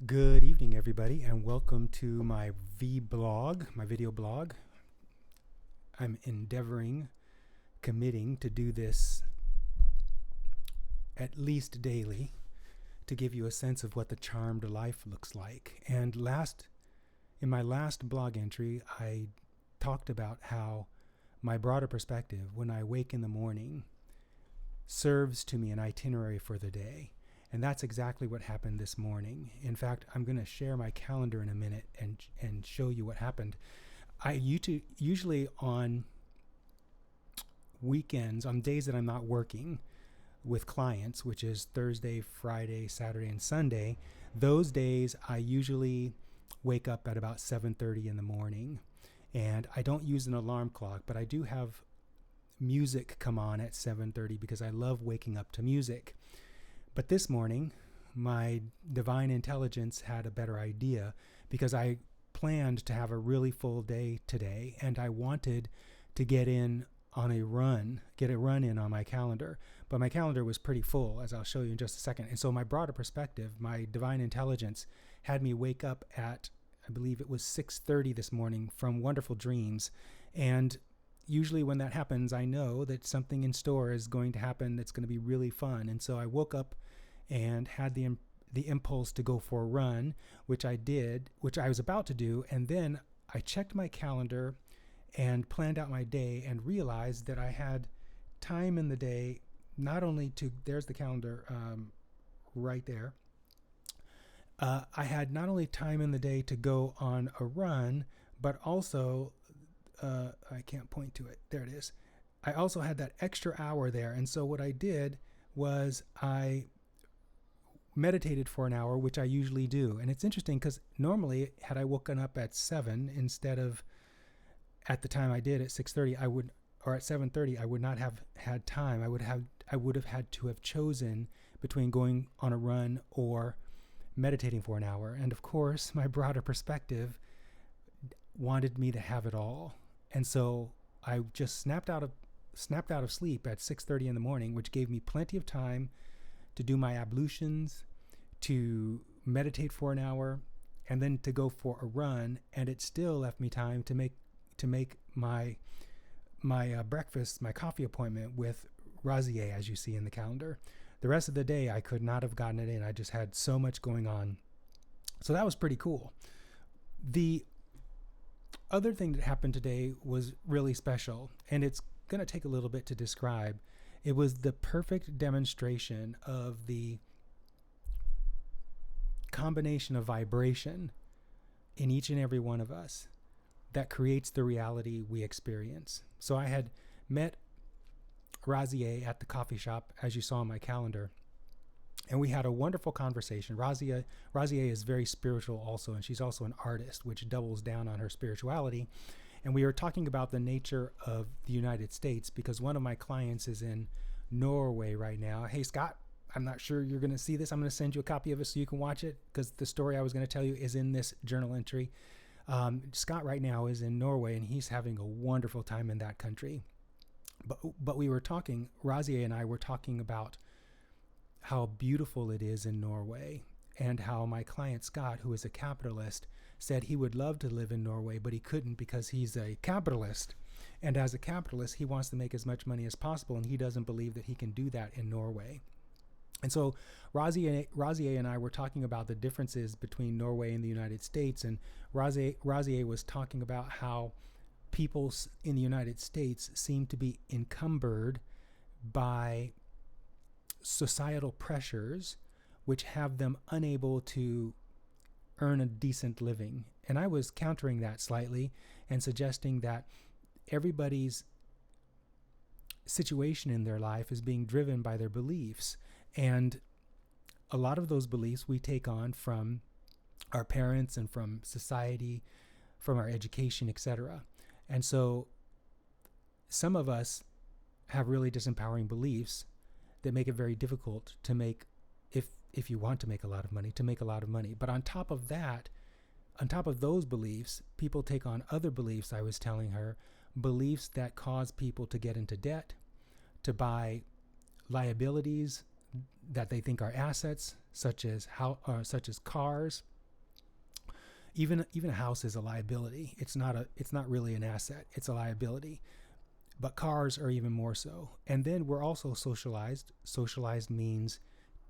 Good evening, everybody, and welcome to my my video blog. I'm committing to do this at least daily to give you a sense of what the charmed life looks like. And in my last blog entry, I talked about how my broader perspective when I wake in the morning serves to me an itinerary for the day. And that's exactly what happened this morning. In fact, I'm going to share my calendar in a minute and show you what happened. I usually on weekends, on days that I'm not working with clients, which is Thursday, Friday, Saturday, and Sunday, those days I usually wake up at about 7:30 in the morning. And I don't use an alarm clock, but I do have music come on at 7:30 because I love waking up to music. But this morning, my divine intelligence had a better idea because I planned to have a really full day today, and I wanted to get a run in on my calendar. But my calendar was pretty full, as I'll show you in just a second. And so my broader perspective, my divine intelligence, had me wake up at, I believe it was 6:30 this morning from wonderful dreams. And usually when that happens, I know that something in store is going to happen that's going to be really fun. And so I woke up and had the impulse to go for a run, which I did, which I was about to do. And then I checked my calendar and planned out my day and realized that I had time in the day, not only to, there's the calendar right there. I had not only time in the day to go on a run, but also I can't point to it. There it is. I also had that extra hour there. And so what I did was I meditated for an hour, which I usually do. And it's interesting because normally had I woken up at 7 instead of at the time I did at 6:30, or at 7:30, I would not have had time. I would have had to have chosen between going on a run or meditating for an hour. And of course, my broader perspective wanted me to have it all. And so I just snapped out of sleep at 6:30 in the morning, which gave me plenty of time to do my ablutions, to meditate for an hour, and then to go for a run. And it still left me time to make my breakfast, my coffee appointment with Razier, as you see in the calendar. The rest of the day, I could not have gotten it in. I just had so much going on. So that was pretty cool. The other thing that happened today was really special, and it's going to take a little bit to describe. It was the perfect demonstration of the combination of vibration in each and every one of us that creates the reality we experience. So I had met Razier at the coffee shop, as you saw on my calendar, and we had a wonderful conversation. Razier is very spiritual also, and she's also an artist, which doubles down on her spirituality. And we were talking about the nature of the United States because one of my clients is in Norway right now. Hey, Scott, I'm not sure you're going to see this. I'm going to send you a copy of it so you can watch it because the story I was going to tell you is in this journal entry. Scott right now is in Norway, and he's having a wonderful time in that country. But we were talking, Razier and I were talking about how beautiful it is in Norway, and how my client Scott, who is a capitalist, said he would love to live in Norway, but he couldn't because he's a capitalist. And as a capitalist, he wants to make as much money as possible, and he doesn't believe that he can do that in Norway. And so Razier and I were talking about the differences between Norway and the United States, and Razier was talking about how people in the United States seem to be encumbered by societal pressures which have them unable to earn a decent living. And I was countering that slightly and suggesting that everybody's situation in their life is being driven by their beliefs. And a lot of those beliefs we take on from our parents and from society, from our education, etc. And so some of us have really disempowering beliefs that make it very difficult to make, if you want to make a lot of money, to make a lot of money. But on top of that, on top of those beliefs, people take on other beliefs, I was telling her, beliefs that cause people to get into debt, to buy liabilities that they think are assets, such as cars. Even a house is a liability. It's not really an asset. It's a liability. But cars are even more so. And then we're also socialized. Socialized means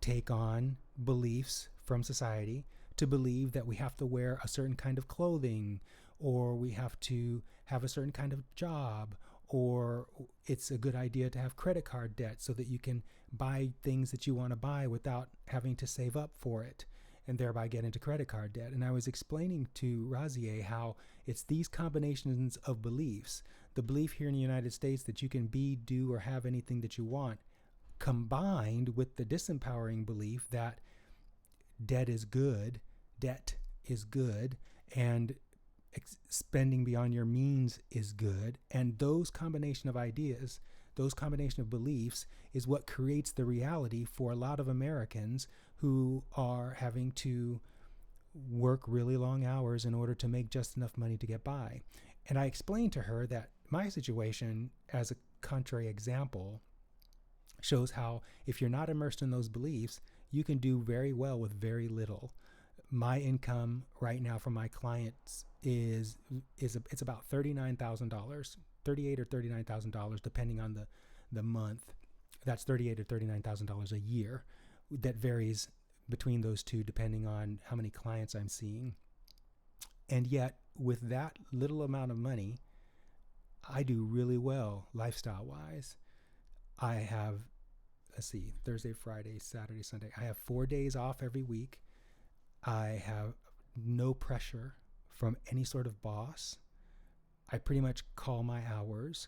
take on beliefs from society to believe that we have to wear a certain kind of clothing, or we have to have a certain kind of job, or it's a good idea to have credit card debt so that you can buy things that you want to buy without having to save up for it and thereby get into credit card debt. And I was explaining to Razier how it's these combinations of beliefs, the belief here in the United States that you can be, do, or have anything that you want, combined with the disempowering belief that debt is good, and spending beyond your means is good. And those combination of ideas, those combination of beliefs is what creates the reality for a lot of Americans who are having to work really long hours in order to make just enough money to get by. And I explained to her that my situation, as a contrary example, shows how if you're not immersed in those beliefs, you can do very well with very little. My income right now from my clients it's about $39,000, $38,000 or $39,000, depending on the month. That's $38,000 or $39,000 a year. That varies between those two depending on how many clients I'm seeing. And yet, with that little amount of money, I do really well lifestyle-wise. I have, Thursday, Friday, Saturday, Sunday. I have 4 days off every week. I have no pressure from any sort of boss. I pretty much call my hours.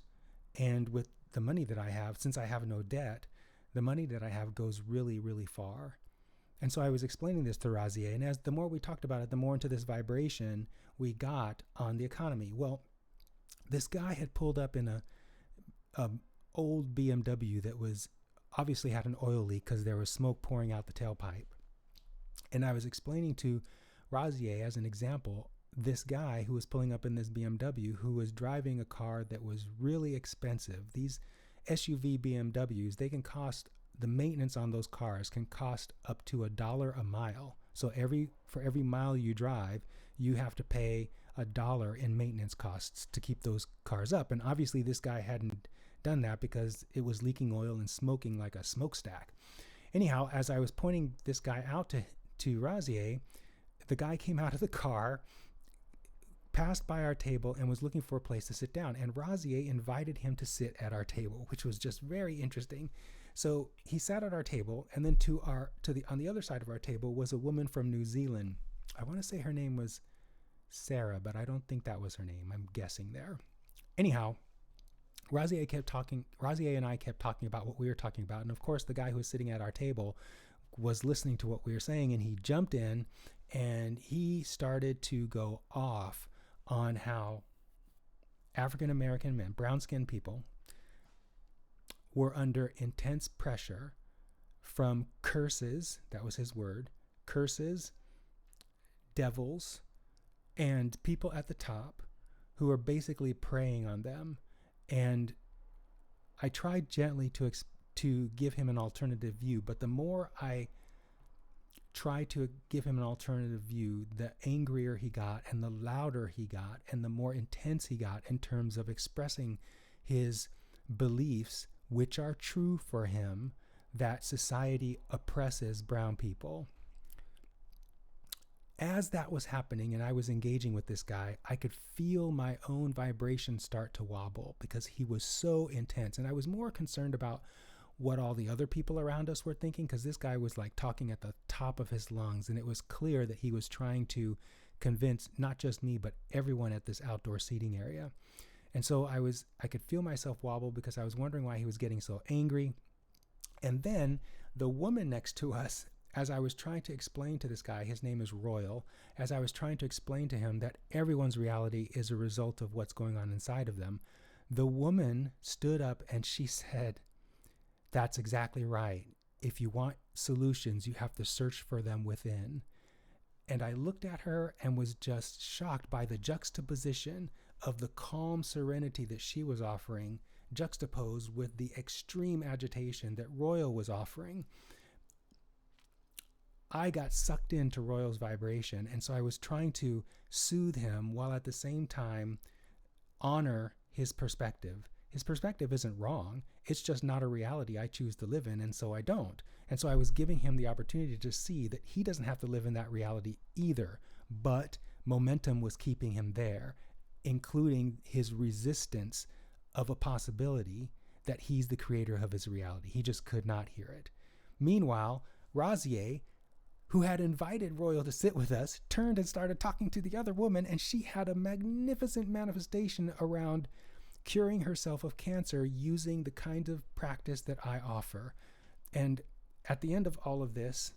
And with the money that I have, since I have no debt, the money that I have goes really, really far. And so I was explaining this to Razier, and as the more we talked about it, the more into this vibration we got on the economy. Well, this guy had pulled up in a old BMW that was obviously had an oil leak because there was smoke pouring out the tailpipe. And I was explaining to Razier, as an example, this guy who was pulling up in this BMW who was driving a car that was really expensive. These SUV BMWs, the maintenance on those cars can cost up to $1 a mile. So for every mile you drive, you have to pay $1 in maintenance costs to keep those cars up. And obviously this guy hadn't done that because it was leaking oil and smoking like a smokestack. Anyhow, as I was pointing this guy out to Razier, the guy came out of the car, passed by our table, and was looking for a place to sit down. And Razier invited him to sit at our table, which was just very interesting. So he sat at our table, and then on the other side of our table was a woman from New Zealand. I want to say her name was Sarah, but I don't think that was her name. I'm guessing there. Anyhow, Razier and I kept talking about what we were talking about. And of course, the guy who was sitting at our table was listening to what we were saying, and he jumped in and he started to go off on how African American men, brown-skinned people, were under intense pressure from curses, that was his word, curses, devils, and people at the top who are basically preying on them. And I tried gently to give him an alternative view, but the more I tried to give him an alternative view, the angrier he got and the louder he got and the more intense he got in terms of expressing his beliefs, which are true for him, that society oppresses brown people. As that was happening and I was engaging with this guy, I could feel my own vibration start to wobble because he was so intense. And I was more concerned about what all the other people around us were thinking, because this guy was like talking at the top of his lungs, and it was clear that he was trying to convince not just me, but everyone at this outdoor seating area. And so I could feel myself wobble because I was wondering why he was getting so angry. And then the woman next to us, as I was trying to explain to this guy, his name is Royal, as I was trying to explain to him that everyone's reality is a result of what's going on inside of them, the woman stood up and she said, "That's exactly right. If you want solutions, you have to search for them within." And I looked at her and was just shocked by the juxtaposition of the calm serenity that she was offering, juxtaposed with the extreme agitation that Royal was offering. I got sucked into Royal's vibration. And so I was trying to soothe him while at the same time honor his perspective. His perspective isn't wrong. It's just not a reality I choose to live in, and so I don't. And so I was giving him the opportunity to see that he doesn't have to live in that reality either, but momentum was keeping him there, including his resistance of a possibility that he's the creator of his reality. He just could not hear it. Meanwhile, Razier, who had invited Royal to sit with us, turned and started talking to the other woman, and she had a magnificent manifestation around curing herself of cancer using the kind of practice that I offer. And at the end of all of this,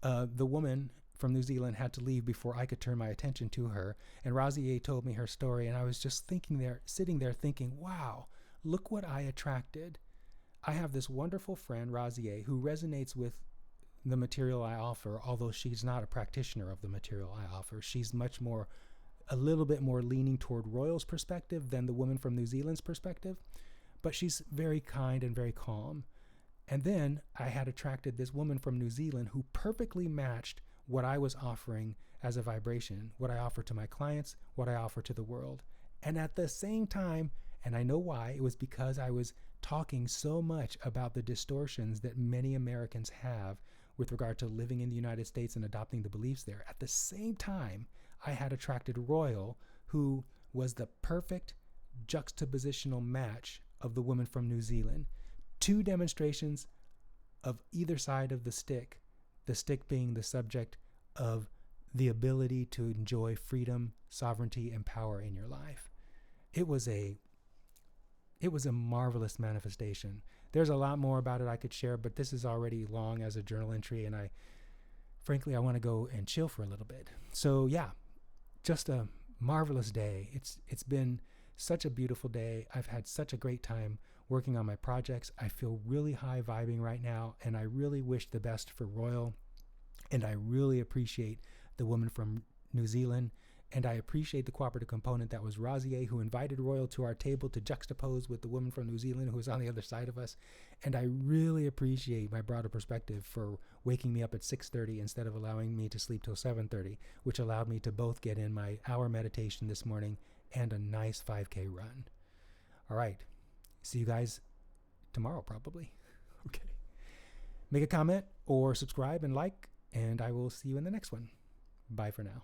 the woman from New Zealand had to leave before I could turn my attention to her. And Razier told me her story, and I was just sitting there thinking, wow, look what I attracted. I have this wonderful friend, Razier, who resonates with the material I offer, although she's not a practitioner of the material I offer. She's a little bit more leaning toward Royal's perspective than the woman from New Zealand's perspective, but she's very kind and very calm. And then I had attracted this woman from New Zealand who perfectly matched what I was offering as a vibration, what I offer to my clients, what I offer to the world. And at the same time, and I know why, it was because I was talking so much about the distortions that many Americans have with regard to living in the United States and adopting the beliefs there. At the same time, I had attracted Royal, who was the perfect juxtapositional match of the woman from New Zealand. Two demonstrations of either side of the stick being the subject of the ability to enjoy freedom, sovereignty, and power in your life. It was a marvelous manifestation. There's a lot more about it I could share, but this is already long as a journal entry, and frankly, I want to go and chill for a little bit. So yeah, just a marvelous day. It's been such a beautiful day. I've had such a great time working on my projects. I feel really high vibing right now, and I really wish the best for Royal, and I really appreciate the woman from New Zealand, and I appreciate the cooperative component that was Razier, who invited Royal to our table to juxtapose with the woman from New Zealand who was on the other side of us. And I really appreciate my broader perspective for waking me up at 6:30 instead of allowing me to sleep till 7:30, which allowed me to both get in my hour meditation this morning and a nice 5K run. All right. See you guys tomorrow, probably. Okay. Make a comment or subscribe and like, and I will see you in the next one. Bye for now.